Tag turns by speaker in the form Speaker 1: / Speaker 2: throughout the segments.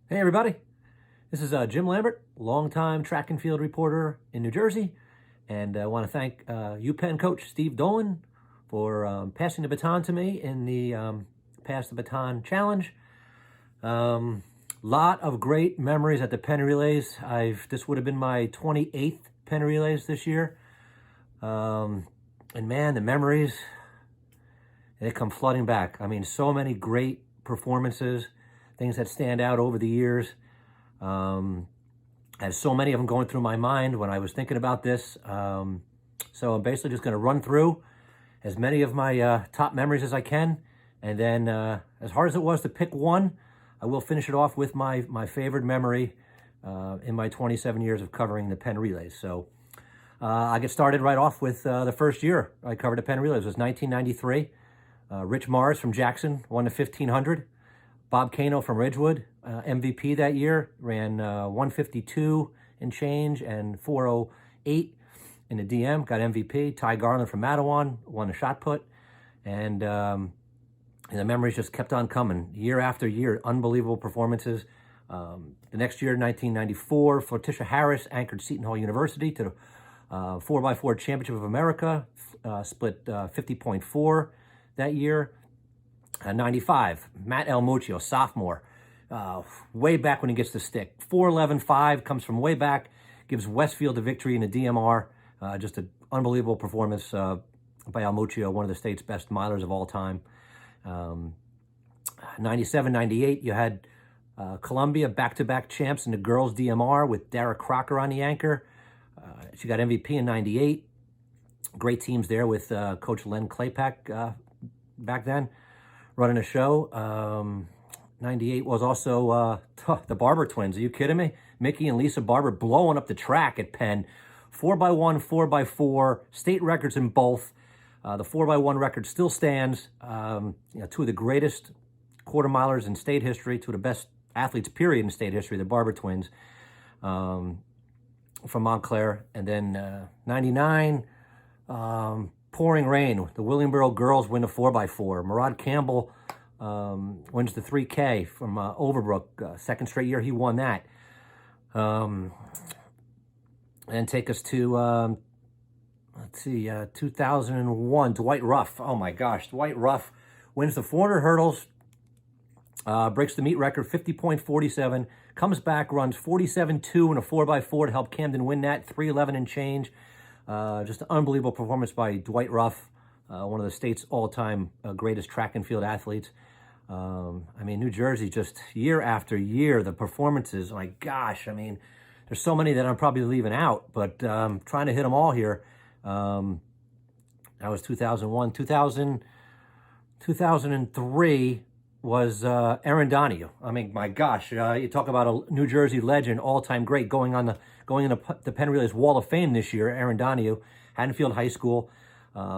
Speaker 1: Hey everybody, this is Jim Lambert, longtime track and field reporter in New Jersey, and I want to thank UPenn coach Steve Dolan for passing the baton to me in the Pass the Baton Challenge. Lot of great memories at the Penn Relays. This would have been my 28th Penn Relays this year, and man, the memories, they come flooding back. I mean, so many great performances, things that stand out over the years. I have so many of them going through my mind when I was thinking about this. So I'm basically just going to run through as many of my top memories as I can. And then as hard as it was to pick one, I will finish it off with my favorite memory in my 27 years of covering the Penn Relays. So I get started right off with the first year I covered the Penn Relays. It was 1993. Rich Morris from Jackson won the 1500. Bob Cano from Ridgewood, MVP that year, ran 152 and change and 408 in the DM, got MVP. Ty Garland from Matawan won the shot put. And the memories just kept on coming year after year, unbelievable performances. The next year, 1994, Florticia Harris anchored Seton Hall University to the 4x4 Championship of America, split 50.4 that year. 95, Matt El Muccio, sophomore, way back when he gets the stick. 4:11.5 comes from way back, gives Westfield the victory in the DMR. Just an unbelievable performance by El Muccio, one of the state's best milers of all time. 97, 98, you had Columbia back-to-back champs in the girls DMR with Dara Crocker on the anchor. She got MVP in 98. Great teams there with Coach Len Claypack back then, running a show. 98 was also the Barber twins. Are you kidding me? Mickey and Lisa Barber blowing up the track at Penn. 4x1, 4x4, state records in both. The 4x1 record still stands. Two of the greatest quarter milers in state history, two of the best athletes, period, in state history, the Barber twins from Montclair. And then 99, pouring rain. The Williamboro girls win the 4x4. Murad Campbell wins the 3K from Overbrook. Second straight year he won that. And take us to, 2001, Dwight Ruff. Oh my gosh, Dwight Ruff wins the 400 hurdles, breaks the meet record, 50.47, comes back, runs 47.2 in a 4x4 to help Camden win that, 3:11 and change. Just an unbelievable performance by Dwight Ruff, one of the state's all-time greatest track and field athletes. I mean, New Jersey, just year after year, the performances, my gosh, I mean, there's so many that I'm probably leaving out, but trying to hit them all here. That was 2001. 2003 was Aaron Donahue. I mean, my gosh, you talk about a New Jersey legend, all-time great, going in the Penn Relays Wall of Fame this year. Aaron Donahue, Haddonfield High School.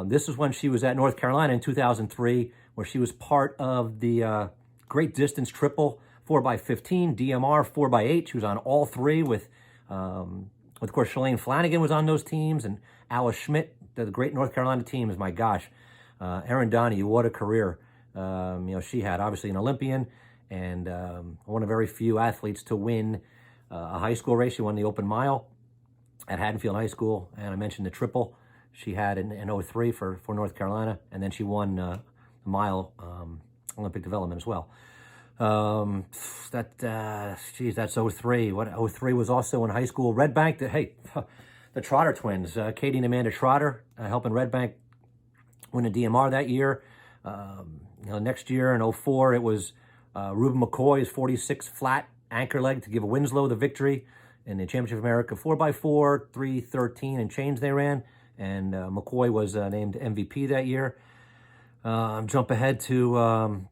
Speaker 1: This is when she was at North Carolina in 2003, where she was part of the great distance triple, 4x15, DMR, 4x8. She was on all three with of course, Shalane Flanagan was on those teams, and Alice Schmidt, the great North Carolina teams. My gosh, Aaron Donahue, what a career. She had obviously an Olympian and one of very few athletes to win a high school race. She won the open mile at Haddonfield High School, and I mentioned the triple she had in 03 for North Carolina, and then she won the mile Olympic development as well. That's 03. What 03 was also in high school. Red Bank, the Trotter twins, Katie and Amanda Trotter, helping Red Bank win a DMR that year. Next year in 04, it was Ruben McCoy's 46 flat anchor leg to give Winslow the victory in the Championship of America 4x4, 3:13 and change they ran, and McCoy was named MVP that year. Jump ahead to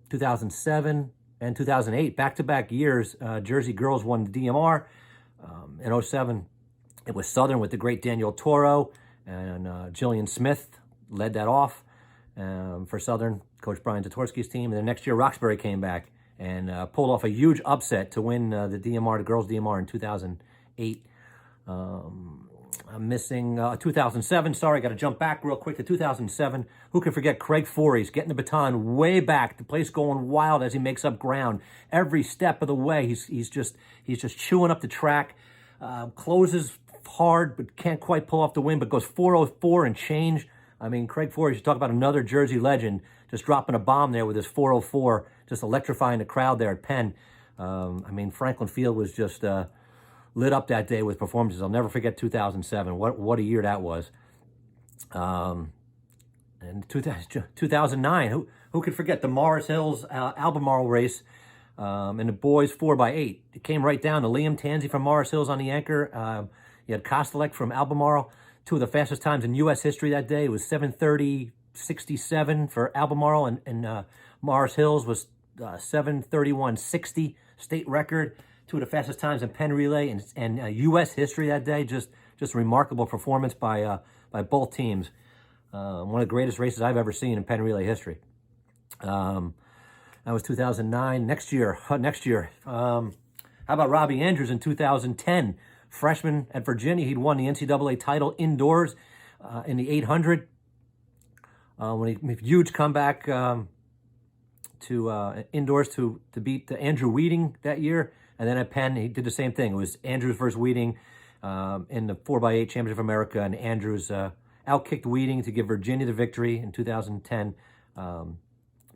Speaker 1: 2007 and 2008, back-to-back years. Jersey girls won the DMR. In 07, it was Southern with the great Daniel Toro, and Jillian Smith led that off for Southern, Coach Brian Zatorsky's team. And then next year, Roxbury came back and pulled off a huge upset to win the DMR, the girls' DMR in 2008. I'm missing 2007. Sorry, got to jump back real quick to 2007. Who can forget Craig Forey's getting the baton way back, the place going wild as he makes up ground every step of the way. He's just chewing up the track, closes hard but can't quite pull off the win, but goes 4:04 and change. I mean, Craig Forey, you talk about another Jersey legend, just dropping a bomb there with his 4:04, just electrifying the crowd there at Penn. I mean, Franklin Field was just lit up that day with performances. I'll never forget 2007. What a year that was. And 2009, who could forget the Morris Hills Albemarle race and the boys 4x8. It came right down to Liam Tanzi from Morris Hills on the anchor. You had Kostelek from Albemarle, two of the fastest times in U.S. history that day. It was 7:30.67 for Albemarle, and Morris Hills was 7:31.60 state record. Two of the fastest times in Penn Relay and U.S. history that day. Just remarkable performance by both teams. One of the greatest races I've ever seen in Penn Relay history. That was 2009. Next year. How about Robbie Andrews in 2010? Freshman at Virginia. He'd won the NCAA title indoors in the 800. When he made a huge comeback to indoors to beat Andrew Wheating that year. And then at Penn, he did the same thing. It was Andrews versus Wheating in the 4x8 Championship of America, and Andrews outkicked Wheating to give Virginia the victory in 2010.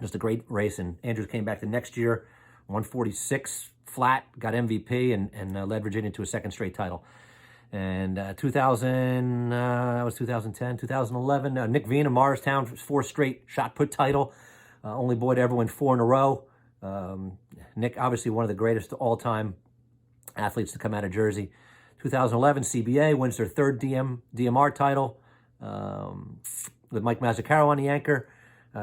Speaker 1: Just a great race, and Andrews came back the next year, 146 flat, got MVP, and led Virginia to a second straight title. And that was 2010. 2011, Nick Veen of Morristown, fourth straight shot put title. Only boy to ever win 4 in a row. Nick, obviously one of the greatest all-time athletes to come out of Jersey. 2011, CBA wins their third DMR title with Mike Mazzucaro on the anchor.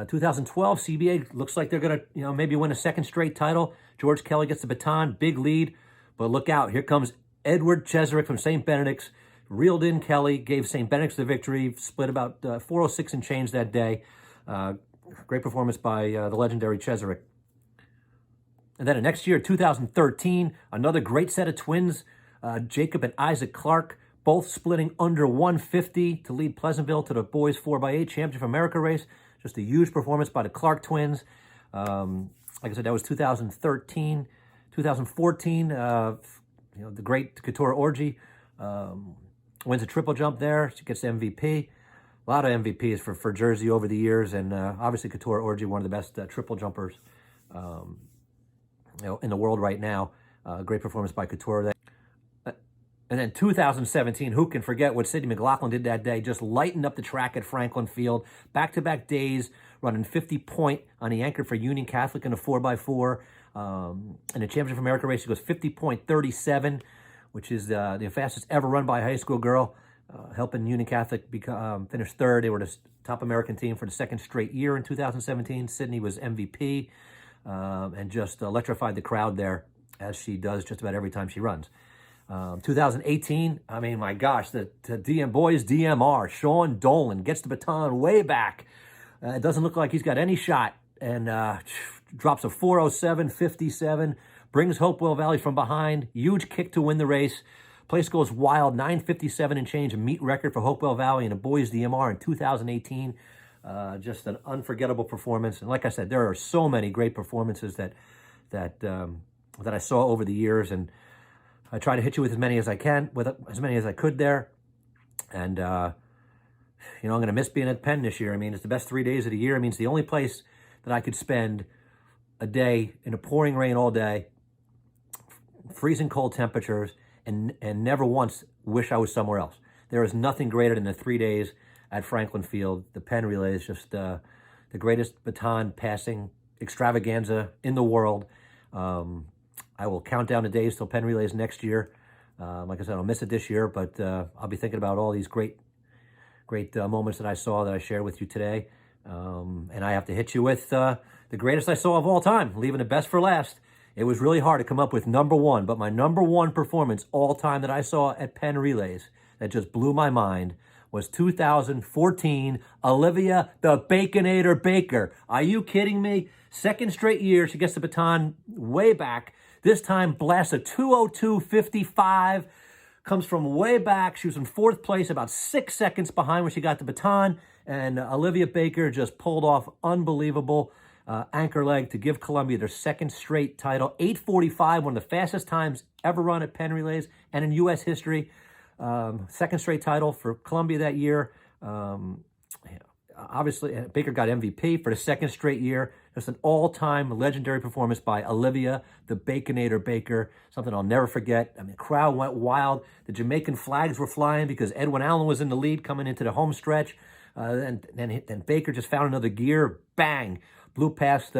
Speaker 1: 2012, CBA looks like they're going to, maybe win a second straight title. George Kelly gets the baton, big lead, but look out. Here comes Edward Cheserick from St. Benedict's, reeled in Kelly, gave St. Benedict's the victory, split about 4:06 and change that day. Great performance by the legendary Cheserick. And then the next year, 2013, another great set of twins, Jacob and Isaac Clark, both splitting under 150 to lead Pleasantville to the boys 4x8 Championship of America race. Just a huge performance by the Clark twins. Like I said, that was 2013. 2014, the great Couture Orgy wins a triple jump there. She gets the MVP. A lot of MVPs for Jersey over the years, and obviously Couture Orgy, one of the best triple jumpers in the world right now. Great performance by Couture there. And then 2017, who can forget what Sidney McLaughlin did that day? Just lightened up the track at Franklin Field. Back-to-back days, running 50-point on the anchor for Union Catholic in a 4x4. In the Championship of America race, he goes 50.37, which is the fastest ever run by a high school girl, helping Union Catholic finish third. They were the top American team for the second straight year in 2017. Sidney was MVP and just electrified the crowd there, as she does just about every time she runs. 2018, I mean, my gosh, the boys DMR, Sean Dolan gets the baton way back. It doesn't look like he's got any shot, and drops a 4:07.57, brings Hopewell Valley from behind. Huge kick to win the race. Place goes wild, 9:57 and change, a meet record for Hopewell Valley in a boys DMR in 2018. Just an unforgettable performance. And like I said, there are so many great performances that I saw over the years, and I try to hit you with as many as I can, with as many as I could there. And, I'm going to miss being at Penn this year. I mean, it's the best 3 days of the year. I mean, it's the only place that I could spend a day in a pouring rain all day, freezing cold temperatures, and never once wish I was somewhere else. There is nothing greater than the 3 days at Franklin Field. The Penn Relay is just the greatest baton passing extravaganza in the world. I will count down the days till Penn Relays next year. Like I said, I'll miss it this year, but I'll be thinking about all these great moments that I saw that I shared with you today. And I have to hit you with the greatest I saw of all time, leaving the best for last. It was really hard to come up with number one, but my number one performance all time that I saw at Penn Relays that just blew my mind was 2014, Olivia the Baconator Baker. Are you kidding me? Second straight year, she gets the baton way back. This time blasts a 2:02.55, comes from way back. She was in 4th place, about 6 seconds behind when she got the baton. And Olivia Baker just pulled off unbelievable anchor leg to give Columbia their 2nd straight title. 8:45, one of the fastest times ever run at Penn Relays and in U.S. history. 2nd straight title for Columbia that year. Obviously, Baker got MVP for the 2nd straight year. Just an all-time legendary performance by Olivia, the Baconator Baker, something I'll never forget. I mean, the crowd went wild. The Jamaican flags were flying because Edwin Allen was in the lead coming into the home stretch. And then Baker just found another gear, bang, blew past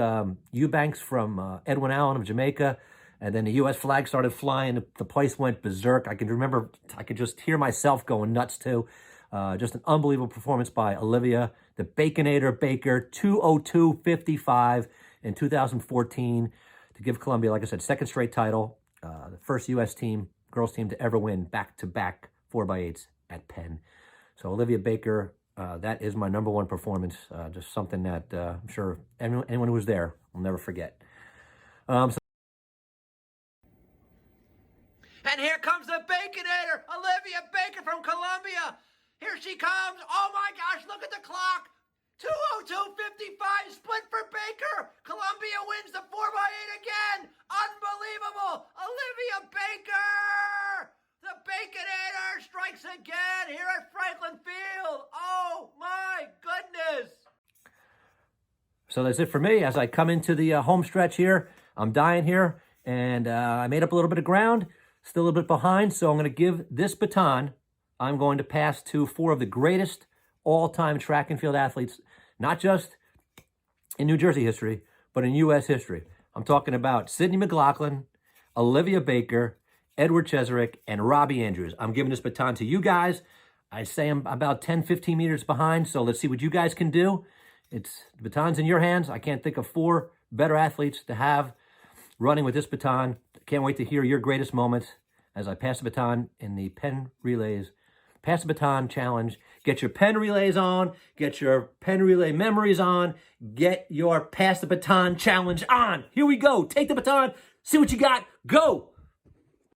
Speaker 1: Eubanks from Edwin Allen of Jamaica. And then the U.S. flag started flying. The place went berserk. I could just hear myself going nuts too. Just an unbelievable performance by Olivia, the Baconator Baker, 2:02:55 in 2014 to give Columbia, like I said, 2nd straight title. The first U.S. team, girls team to ever win back-to-back 4x8s at Penn. So Olivia Baker, that is my number 1 performance. Just something that I'm sure anyone who was there will never forget. And here comes the Baconator, Olivia Baker from Columbia. Here she comes. Oh my gosh, look at the clock. 2:02:55, split for Baker. Columbia wins the 4x8 again. Unbelievable. Olivia Baker. The Baconator strikes again here at Franklin Field. Oh my goodness. So that's it for me. As I come into the home stretch here, I'm dying here, and I made up a little bit of ground. Still a little bit behind, so I'm going to give this baton, I'm going to pass to 4 of the greatest all-time track and field athletes, not just in New Jersey history, but in U.S. history. I'm talking about Sydney McLaughlin, Olivia Baker, Edward Cheserek, and Robbie Andrews. I'm giving this baton to you guys. I say I'm about 10, 15 meters behind, so let's see what you guys can do. The baton's in your hands. I can't think of 4 better athletes to have running with this baton. Can't wait to hear your greatest moments as I pass the baton in the Penn Relays Pass the Baton Challenge. Get your Penn Relays on. Get your Penn Relay memories on. Get your Pass the Baton Challenge on. Here we go. Take the baton. See what you got. Go.